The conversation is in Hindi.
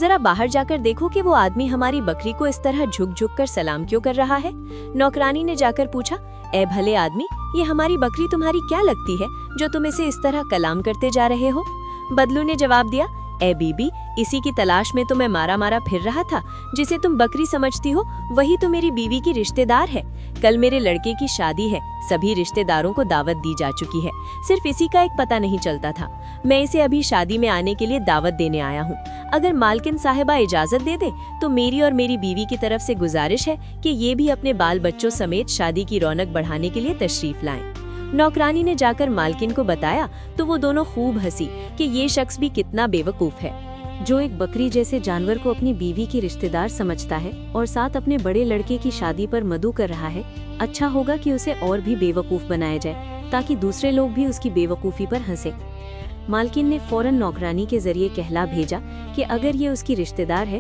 जरा बाहर जाकर देखो कि वो आदमी हमारी बकरी को इस तरह झुक झुक कर सलाम क्यों कर रहा है। नौकरानी ने जाकर पूछा, ए भले आदमी, ये हमारी बकरी तुम्हारी क्या लगती है जो तुम इसे इस तरह कलाम करते जा रहे हो। बदलू ने जवाब दिया, ए बीबी, इसी की तलाश में तो मैं मारा मारा फिर रहा था। जिसे तुम बकरी समझती हो वही तो मेरी बीवी की रिश्तेदार है। कल मेरे लड़के की शादी है, सभी रिश्तेदारों को दावत दी जा चुकी है, सिर्फ इसी का एक पता नहीं चलता था। मैं इसे अभी शादी में आने के लिए दावत देने आया हूँ। अगर मालकिन साहिबा इजाजत दे दे तो मेरी और मेरी बीवी की तरफ से गुजारिश है कि ये भी अपने बाल बच्चों समेत शादी की रौनक बढ़ाने के लिए तशरीफ लाएं। नौकरानी ने जाकर मालकिन को बताया तो वो दोनों खूब हंसी कि ये शख्स भी कितना बेवकूफ है, जो एक बकरी जैसे जानवर को अपनी बीवी की रिश्तेदार समझता है और साथ अपने बड़े लड़के की शादी पर मदु कर रहा है। अच्छा होगा कि उसे और भी बेवकूफ बनाया जाए ताकि दूसरे लोग भी उसकी बेवकूफ़ी पर हंसे। मालकिन ने फौरन नौकरानी के जरिए कहला भेजा कि अगर ये उसकी रिश्तेदार है